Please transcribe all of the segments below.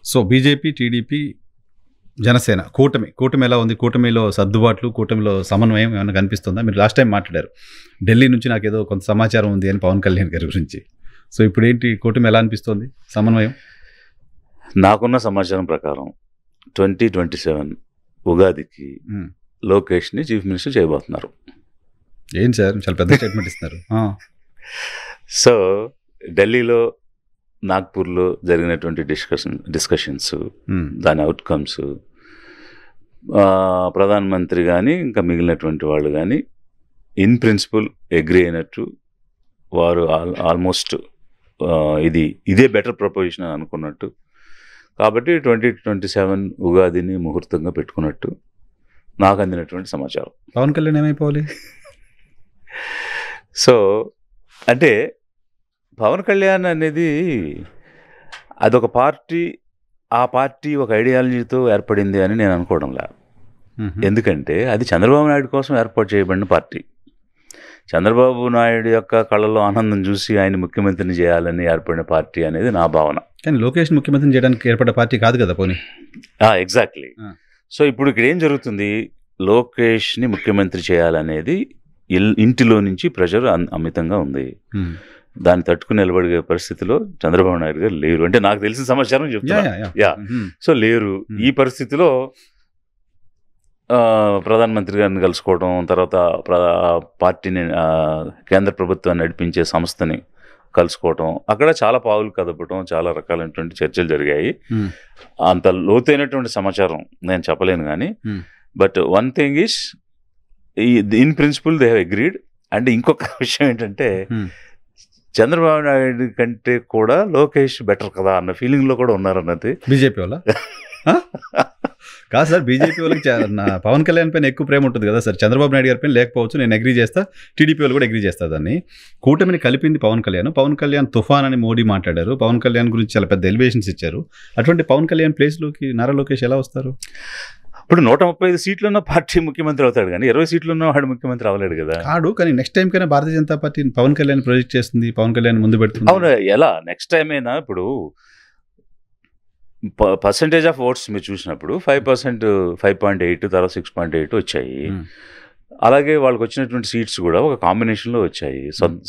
So BJP, TDP, Janasena కూటమి ఎలా ఉంది? కూటమిలో సర్దుబాట్లు, కూటమిలో సమన్వయం ఏమైనా కనిపిస్తుందా? మీరు లాస్ట్ టైం మాట్లాడారు ఢిల్లీ నుంచి నాకేదో కొంత సమాచారం ఉంది అని పవన్ కళ్యాణ్ గారి గురించి. సో ఇప్పుడు ఏంటి కూటమి ఎలా అనిపిస్తుంది, సమన్వయం? నాకున్న సమాచారం ప్రకారం 2027 ఉగాదికి లోకేష్ని చీఫ్ మినిస్టర్ చేయబోతున్నారు. ఏంటి సార్ చాలా పెద్ద స్టేట్మెంట్ ఇస్తున్నారు. సో ఢిల్లీలో, నాగ్పూర్లో జరిగినటువంటి డిస్కషన్స్, దాని అవుట్కమ్స్, ప్రధానమంత్రి కానీ ఇంకా మిగిలినటువంటి వాళ్ళు కానీ ఇన్ ప్రిన్సిపల్ అగ్రీ అయినట్టు వారు ఆల్మోస్ట్ ఇదే బెటర్ ప్రపోజిషన్ అని అనుకున్నట్టు. కాబట్టి 2027 ఉగాదిని ముహూర్తంగా పెట్టుకున్నట్టు నాకు అందినటువంటి సమాచారం. పవన్ కళ్యాణ్ ఏమైపోవాలి? సో అంటే పవన్ కళ్యాణ్ అనేది అదొక పార్టీ, ఆ పార్టీ ఒక ఐడియాలజీతో ఏర్పడింది అని నేను అనుకోవడంలా. ఎందుకంటే అది చంద్రబాబు నాయుడు కోసం ఏర్పాటు చేయబడిన పార్టీ. చంద్రబాబు నాయుడు యొక్క కళ్ళలో ఆనందం చూసి ఆయన ముఖ్యమంత్రిని చేయాలని ఏర్పడిన పార్టీ అనేది నా భావన. కానీ లోకేష్ ముఖ్యమంత్రిని చేయడానికి ఏర్పడ్డ పార్టీ కాదు కదా పోనీ. ఎగ్జాక్ట్లీ. సో ఇప్పుడు ఇక్కడ ఏం జరుగుతుంది, లోకేష్ని ముఖ్యమంత్రి చేయాలనేది ఇంటిలో నుంచి ప్రెషర్ అమితంగా ఉంది. దాన్ని తట్టుకుని నిలబడే పరిస్థితిలో చంద్రబాబు నాయుడు గారు లేరు. అంటే నాకు తెలిసిన సమాచారం చెప్తున్నా. సో లేరు. ఈ పరిస్థితిలో ప్రధానమంత్రి గారిని కలుసుకోవడం, తర్వాత పార్టీని, కేంద్ర ప్రభుత్వాన్ని నడిపించే సంస్థని కలుసుకోవటం, అక్కడ చాలా పావులు కదపటం, చాలా రకాలైనటువంటి చర్చలు జరిగాయి. అంత లోతైనటువంటి సమాచారం నేను చెప్పలేను కానీ, but one thing is in principle they have agreed. And ఇంకొక విషయం ఏంటంటే చంద్రబాబు నాయుడు కంటే కూడా లోకేష్ బెటర్ కదా అన్న ఫీలింగ్లో కూడా ఉన్నారన్నది బీజేపీ వాళ్ళ కాదు సార్. బీజేపీ వాళ్ళకి పవన్ కళ్యాణ్ పైన ఎక్కువ ప్రేమ ఉంటుంది కదా సార్. చంద్రబాబు నాయుడు గారి పైన లేకపోవచ్చు, నేను అగ్రీ చేస్తా. టీడీపీ వాళ్ళు కూడా అగ్రీ చేస్తా. దాన్ని కూటమిని కలిపింది పవన్ కళ్యాణ్ తుఫాన్ అని మోడీ మాట్లాడారు. పవన్ కళ్యాణ్ గురించి చాలా పెద్ద ఎలివేషన్స్ ఇచ్చారు. అటువంటి పవన్ కళ్యాణ్ ప్లేస్లోకి నారా లోకేష్ ఎలా వస్తారు? ఇప్పుడు 135 సీట్లున్న పార్టీ ముఖ్యమంత్రి అవుతాడు కానీ 20 సీట్లున్న వాడు ముఖ్యమంత్రి అవ్వలేడు కదా. కాడు, కానీ నెక్స్ట్ టైం కైనా భారతీయ జనతా పార్టీ పవన్ కళ్యాణ్ ప్రొజెక్ట్ చేస్తుంది, పవన్ కళ్యాణ్ ముందు పెడుతుంది. అవును, ఎలా నెక్స్ట్ టైం అయినా ఇప్పుడు పర్సంటేజ్ ఆఫ్ ఓట్స్ మీరు చూసినప్పుడు 5%, 5.8, తర్వాత 6.8 వచ్చాయి. అలాగే వాళ్ళకి వచ్చినటువంటి సీట్స్ కూడా ఒక కాంబినేషన్లో వచ్చాయి,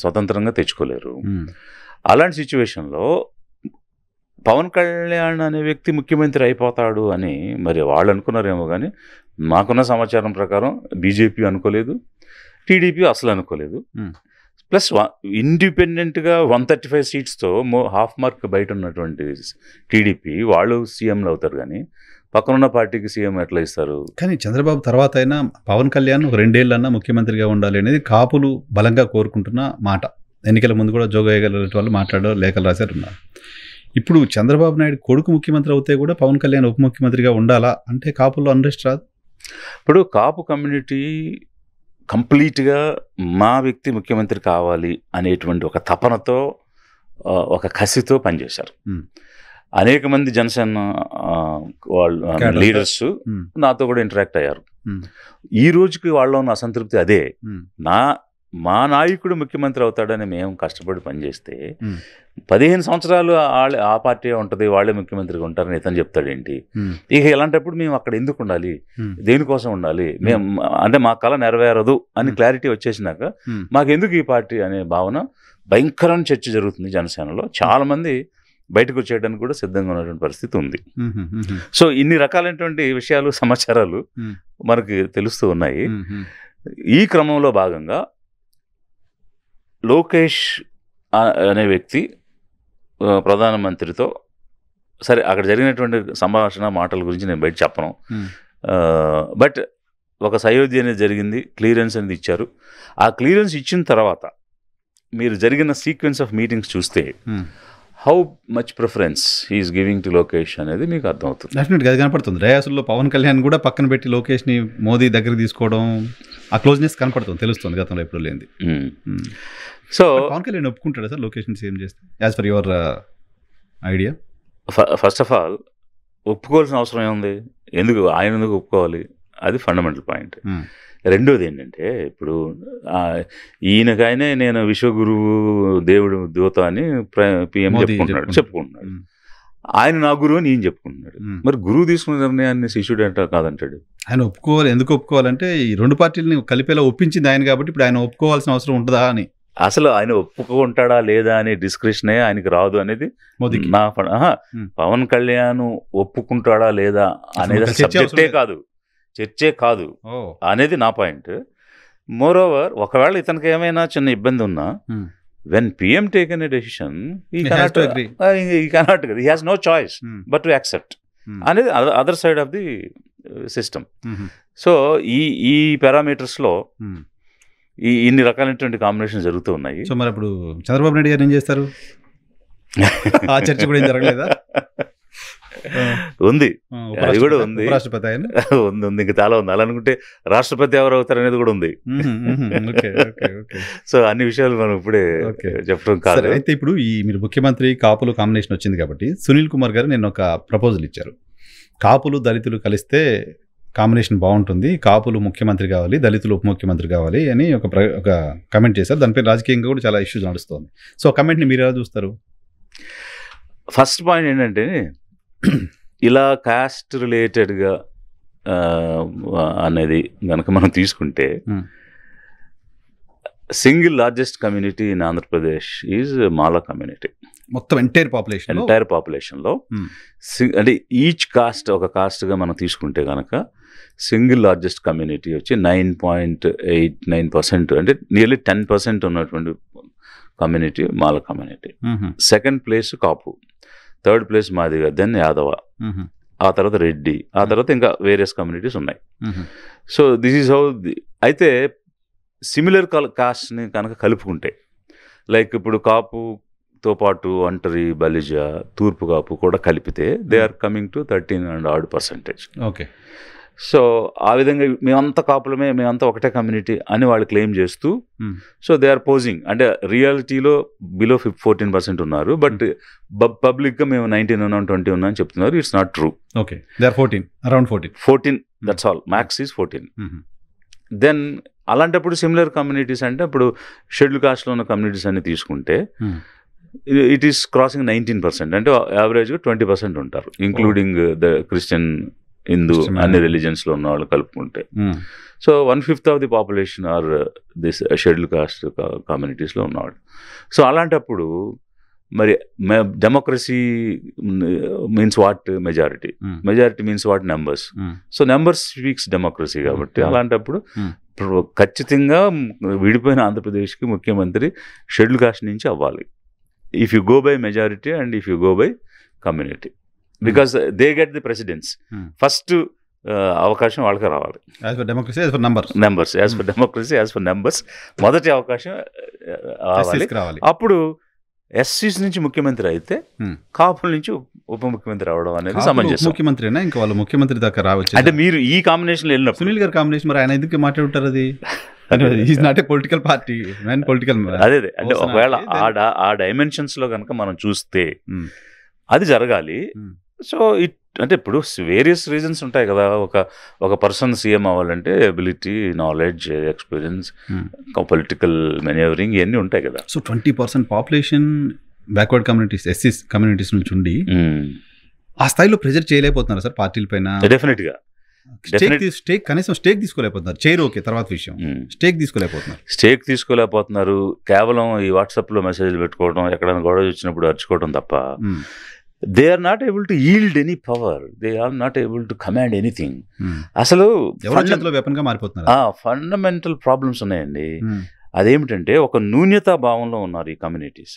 స్వతంత్రంగా తెచ్చుకోలేరు. అలాంటి సిచ్యువేషన్లో పవన్ కళ్యాణ్ అనే వ్యక్తి ముఖ్యమంత్రి అయిపోతాడు అని మరి వాళ్ళు అనుకున్నారేమో కానీ మాకున్న సమాచారం ప్రకారం బీజేపీ అనుకోలేదు, టీడీపీ అసలు అనుకోలేదు. ప్లస్ ఇండిపెండెంట్గా 135 సీట్స్తో హాఫ్ మార్క్ బయట ఉన్నటువంటి టీడీపీ వాళ్ళు సీఎంలు అవుతారు కానీ పక్కనున్న పార్టీకి సీఎం ఎట్లా ఇస్తారు? కానీ చంద్రబాబు తర్వాత అయినా పవన్ కళ్యాణ్ 2 ఏళ్ళన్నా ముఖ్యమంత్రిగా ఉండాలి అనేది కాపులు బలంగా కోరుకుంటున్న మాట. ఎన్నికల ముందు కూడా జోగయ్య గారు వాళ్ళు మాట్లాడారు, లేఖలు రాశారు. ఇప్పుడు చంద్రబాబు నాయుడు కొడుకు ముఖ్యమంత్రి అవుతే కూడా పవన్ కళ్యాణ్ ఉప ముఖ్యమంత్రిగా ఉండాలా అంటే కాపుల్లో అన్రెస్ట్ రాదు? ఇప్పుడు కాపు కమ్యూనిటీ కంప్లీట్గా మా వ్యక్తి ముఖ్యమంత్రి కావాలి అనేటువంటి ఒక తపనతో, ఒక కసితో పనిచేశారు. అనేక మంది జనసేన వాళ్ళు లీడర్స్ నాతో కూడా ఇంటరాక్ట్ అయ్యారు. ఈ రోజుకి వాళ్ళలో ఉన్న అసంతృప్తి అదే. మా నాయకుడు ముఖ్యమంత్రి అవుతాడని మేము కష్టపడి పనిచేస్తే 15 సంవత్సరాలు ఆ పార్టీ ఉంటుంది, వాళ్ళే ముఖ్యమంత్రిగా ఉంటారని ఇతను చెప్తాడేంటి? ఇక ఇలాంటప్పుడు మేము అక్కడ ఎందుకు ఉండాలి, దేనికోసం ఉండాలి, మేము అంటే మా కళ నెరవేరదు అని క్లారిటీ వచ్చేసినాక మాకెందుకు ఈ పార్టీ అనే భావన భయంకరమైన చర్చ జరుగుతుంది జనసేనలో. చాలామంది బయటకు వచ్చేయడానికి కూడా సిద్ధంగా ఉన్నటువంటి పరిస్థితి ఉంది. సో ఇన్ని రకాలైనటువంటి విషయాలు, సమాచారాలు మనకి తెలుస్తూ ఉన్నాయి. ఈ క్రమంలో భాగంగా లోకేష్ అనే వ్యక్తి ప్రధానమంత్రితో సరే అక్కడ జరిగినటువంటి సంభాషణ మాటల గురించి నేను బయట చెప్పను. బట్ ఒక సయోధ్య అనేది జరిగింది, క్లియరెన్స్ అనేది ఇచ్చారు. ఆ క్లియరెన్స్ ఇచ్చిన తర్వాత మీరు జరిగిన సీక్వెన్స్ ఆఫ్ మీటింగ్స్ చూస్తే how much preference he is giving to Lokesh అనేది మీకు అర్థమవుతుంది. డెఫినెట్గా అది కనపడుతుంది. రేయాసుల్లో పవన్ కళ్యాణ్ కూడా పక్కన పెట్టి లోకేష్ని మోదీ దగ్గర తీసుకోవడం, ఆ క్లోజ్నెస్ కనపడుతుంది, తెలుస్తుంది. గతంలో ఎప్పుడు లేనిది. సో పవన్ కళ్యాణ్ ఒప్పుకుంటాడా సార్ లోకేష్ని సీఎం చేస్తే, as far your idea? First of all ఒప్పుకోవాల్సిన అవసరం ఏముంది? ఆయన ఎందుకు ఒప్పుకోవాలి? అది ఫండమెంటల్ పాయింట్. రెండోది ఏంటంటే ఇప్పుడు ఈయనకైనా నేను విశ్వగురువు, దేవుడు దూత అని పిఎం చెప్పుకుంటున్నాడు. ఆయన నా గురువు అని ఈయన చెప్పుకుంటున్నాడు. మరి గురువు తీసుకున్న నిర్ణయాన్ని శిష్యుడు అంటే కాదంటాడు. ఆయన ఒప్పుకోవాలి. ఎందుకు ఒప్పుకోవాలంటే ఈ రెండు పార్టీలని కలిపేలా ఒప్పించింది ఆయన కాబట్టి ఇప్పుడు ఆయన ఒప్పుకోవాల్సిన అవసరం ఉంటుందా అని. అసలు ఆయన ఒప్పుకుంటాడా లేదా అనే డిస్క్రిప్షనే ఆయనకి రాదు అనేది మోదీకి. నా పవన్ కళ్యాణ్ ఒప్పుకుంటాడా లేదా అనేది సబ్జెక్టే కాదు, చర్చే కాదు అనేది నా పాయింట్. మోర్ ఓవర్ ఒకవేళ ఇతనికి ఏమైనా చిన్న ఇబ్బంది ఉన్నా when PM taken a decision he cannot agree. He cannot agree. He has no choice but to accept. అనేది other side of the system. So ఈ పారామీటర్స్ లో ఇన్ని రకాలైనటువంటి కాంబినేషన్ జరుగుతూ ఉన్నాయి. సో మరి ఇప్పుడు చంద్రబాబు నాయుడు గారు ఏం చేస్తారు? ఆ చర్చ కూడా ఏం జరగలేదా? ఉంది, అది కూడా ఉంది. రాష్ట్రపతి ఆయన ఉంది, ఇంకా చాలా ఉంది. అలా అనుకుంటే రాష్ట్రపతి ఎవరు అవుతారు అనేది కూడా ఉంది. సో అన్ని విషయాలు మనం ఇప్పుడే చెప్పడం కాదు. అయితే ఇప్పుడు ఈ మీరు ముఖ్యమంత్రి కాపులు కాంబినేషన్ వచ్చింది కాబట్టి సునీల్ కుమార్ గారు నేను ఒక ప్రపోజల్ ఇచ్చారు. కాపులు దళితులు కలిస్తే కాంబినేషన్ బాగుంటుంది, కాపులు ముఖ్యమంత్రి కావాలి, దళితులు ఉప ముఖ్యమంత్రి కావాలి అని ఒక కమెంట్ చేశారు. దానిపై రాజకీయంగా కూడా చాలా ఇష్యూస్ నడుస్తుంది. సో ఆ కమెంట్ని మీరు ఎలా చూస్తారు? ఫస్ట్ పాయింట్ ఏంటంటే ఇలా కాస్ట్ రిలేటెడ్గా అనేది కనుక మనం తీసుకుంటే single largest community in Andhra Pradesh is Mala community. మొత్తం ఎంటైర్ పాపులేషన్లో అంటే ఈచ్ కాస్ట్ ఒక కాస్ట్గా మనం తీసుకుంటే కనుక సింగిల్ లార్జెస్ట్ కమ్యూనిటీ వచ్చి 9.89%, అంటే నియర్లీ 10% ఉన్నటువంటి community Mala community. Second place Kapu, third place Madiga, then Yadava, ఆ తర్వాత రెడ్డి, ఆ తర్వాత ఇంకా వేరియస్ కమ్యూనిటీస్ ఉన్నాయి. So this is how. అయితే సిమిలర్ కాస్ట్ని కనుక కలుపుకుంటే లైక్ ఇప్పుడు కాపుతో పాటు ఒంటరి, బలిజ, తూర్పు కాపు కూడా కలిపితే they are coming to 13% okay. So ఆ విధంగా మేమంతా కాపులమే, మేమంతా ఒకటే కమ్యూనిటీ అని వాళ్ళు క్లెయిమ్ చేస్తూ సో దే ఆర్ పోజింగ్. అంటే రియాలిటీలో బిలో 14% ఉన్నారు, బట్ పబ్లిక్గా మేము 19 ఉన్నాం, 20 ఉన్నాం అని చెప్తున్నారు. It's not true. Okay, they are 14, around 14, that's all. Max is 14. Then అలాంటప్పుడు సిమిలర్ కమ్యూనిటీస్ అంటే ఇప్పుడు షెడ్యూల్ కాస్ట్లో ఉన్న కమ్యూనిటీస్ అన్ని తీసుకుంటే ఇట్ ఈస్ క్రాసింగ్ 19%, అంటే యావరేజ్గా 20% ఉంటారు, ఇంక్లూడింగ్ ద క్రిస్టియన్, హిందూ, అన్ని రిలీజియన్స్లో ఉన్న వాళ్ళు కలుపుకుంటే. So 1/5 of the population are this schedule caste కమ్యూనిటీస్లో ఉన్నవాళ్ళు. సో అలాంటప్పుడు మరి democracy means what majority, majority means what numbers. So numbers speaks democracy కాబట్టి అలాంటప్పుడు ఖచ్చితంగా విడిపోయిన ఆంధ్రప్రదేశ్కి ముఖ్యమంత్రి షెడ్యూల్ కాస్ట్ నుంచి అవ్వాలి, if you go by majority and if you go by community, because they get the precedence. First అవకాశం వాళ్ళకి రావాలి. As for democracy, as for numbers, as for democracy, as for numbers మొదటి అవకాశం రావాలి. అప్పుడు ఎస్సీస్ నుంచి ముఖ్యమంత్రి అయితే కాపుల నుంచి ఉప ముఖ్యమంత్రి అవడం అనేది సమంజసం. ముఖ్యమంత్రినా ఇంకా వాళ్ళు ముఖ్యమంత్రి దాకా రావచ్చు. అంటే మీరు ఈ కాంబినేషన్ వెళ్ళినప్పుడు సునీల్ గారి కాంబినేషన్, మరి ఆయన ఎందుకు మాట్లాడుతారు? అది is not a political party, political. అదే అంటే ఒకవేళ ఆ డైమెన్షన్స్ లో కనుక మనం చూస్తే అది జరగాలి. సో అంటే ఇప్పుడు వేరియస్ రీజన్స్ ఉంటాయి కదా. ఒక పర్సన్ సీఎం అవ్వాలంటే ability, knowledge, experience, political manoeuvring ఇవన్నీ ఉంటాయి కదా. సో 20% పాపులేషన్ బ్యాక్వర్డ్ కమ్యూనిటీస్, ఎస్సీస్ కమ్యూనిటీస్ నుంచి ఉండి ఆ స్థాయిలో ప్రెజర్ చేయలేకపోతున్నారు సార్ పార్టీల పైన. డెఫినెట్గా కనీసం స్టేక్ తీసుకోలేకపోతున్నారు. చైర్ ఓకే, తర్వాత విషయం, స్టేక్ తీసుకోలేకపోతున్నారు. కేవలం ఈ వాట్సాప్లో మెసేజ్లు పెట్టుకోవడం, ఎక్కడైనా గొడవ వచ్చినప్పుడు అరుచుకోవడం తప్ప they are not able to yield any power, they are not able to command anything. అసలు ఫండమెంటల్ ప్రాబ్లమ్స్ ఉన్నాయండి. అదేమిటంటే ఒక న్యూన్యతా భావంలో ఉన్నారు ఈ కమ్యూనిటీస్.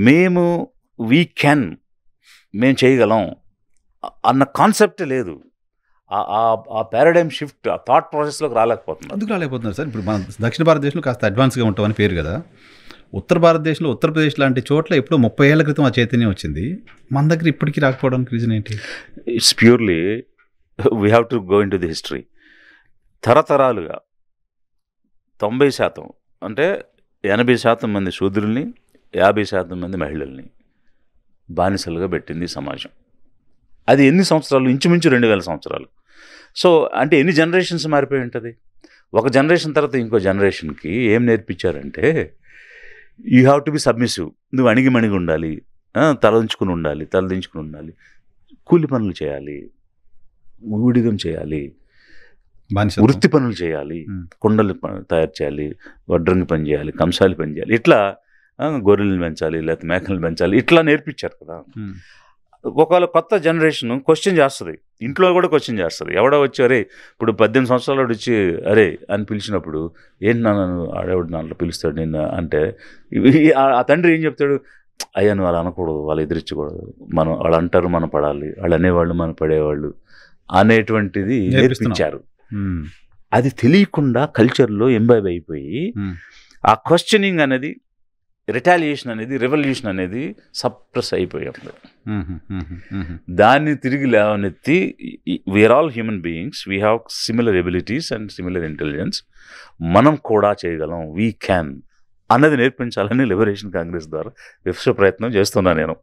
మేము చేయగలం అన్న కాన్సెప్ట్ లేదు. ఆ పారాడైమ్ షిఫ్ట్, ఆ థాట్ ప్రాసెస్లోకి రాలేకపోతున్నారు సార్. ఇప్పుడు మన దక్షిణ భారతదేశంలో కాస్త అడ్వాన్స్గా ఉంటామని పేరు కదా. ఉత్తర భారతదేశంలో, ఉత్తరప్రదేశ్ లాంటి చోట్ల ఎప్పుడో 30 ఏళ్ల క్రితం ఆ చైతన్యం వచ్చింది. మన దగ్గర ఇప్పటికీ రాకపోవడానికి రీజన్ ఏంటి? It's purely we have to go in to the history. తరతరాలుగా 90% అంటే 80% మంది శూద్రుల్ని, 50% మంది మహిళల్ని బానిసలుగా పెట్టింది సమాజం. అది ఎన్ని సంవత్సరాలు? ఇంచుమించు 2000 సంవత్సరాలు. సో అంటే ఎన్ని జనరేషన్స్ మారిపోయి ఉంటుంది. ఒక జనరేషన్ తర్వాత ఇంకో జనరేషన్కి ఏం నేర్పించారంటే you have to be submissive, నువ్వు అణిగి మణిగి ఉండాలి, తలదించుకుని ఉండాలి, కూలి పనులు చేయాలి, ఊడిగం చేయాలి, వృత్తి పనులు చేయాలి, కుండలు తయారు చేయాలి, వడ్రంగి పని చేయాలి, కంసాలి పని చేయాలి, ఇట్లా గొర్రెలను పెంచాలి, లేకపోతే మేకలను పెంచాలి, ఇట్లా నేర్పించారు కదా. ఒకవేళ కొత్త జనరేషన్ క్వశ్చన్ చేస్తుంది, ఇంట్లో కూడా క్వశ్చన్ చేస్తుంది. ఎవడో వచ్చి అరే ఇప్పుడు 18 సంవత్సరాలు వచ్చి అరే అని పిలిచినప్పుడు ఏంటి నాన్న ఆడేవాడు దాంట్లో పిలుస్తాడు నిన్న అంటే ఆ తండ్రి ఏం చెప్తాడు, అయ్యా నువ్వు అలా అనకూడదు, వాళ్ళు ఎదిరించకూడదు, మనం వాళ్ళు అంటారు మనం పడాలి, వాళ్ళు అనేవాళ్ళు మనం పడేవాళ్ళు అనేటువంటిది నేర్పించారు. అది తెలియకుండా కల్చర్లో ఎంబైబ్ అయిపోయి ఆ క్వశ్చనింగ్ అనేది, రిటాలియేషన్ అనేది, రెవల్యూషన్ అనేది సప్రెస్ అయిపోయింది. దాన్ని తిరిగి లేవనెత్తి we are all human beings, we have similar abilities and similar intelligence, మనం కూడా చేయగలం, వీ క్యాన్ అన్నది నేర్పించాలని లిబరేషన్ కాంగ్రెస్ ద్వారా విశ్వ ప్రయత్నం చేస్తున్నా నేను.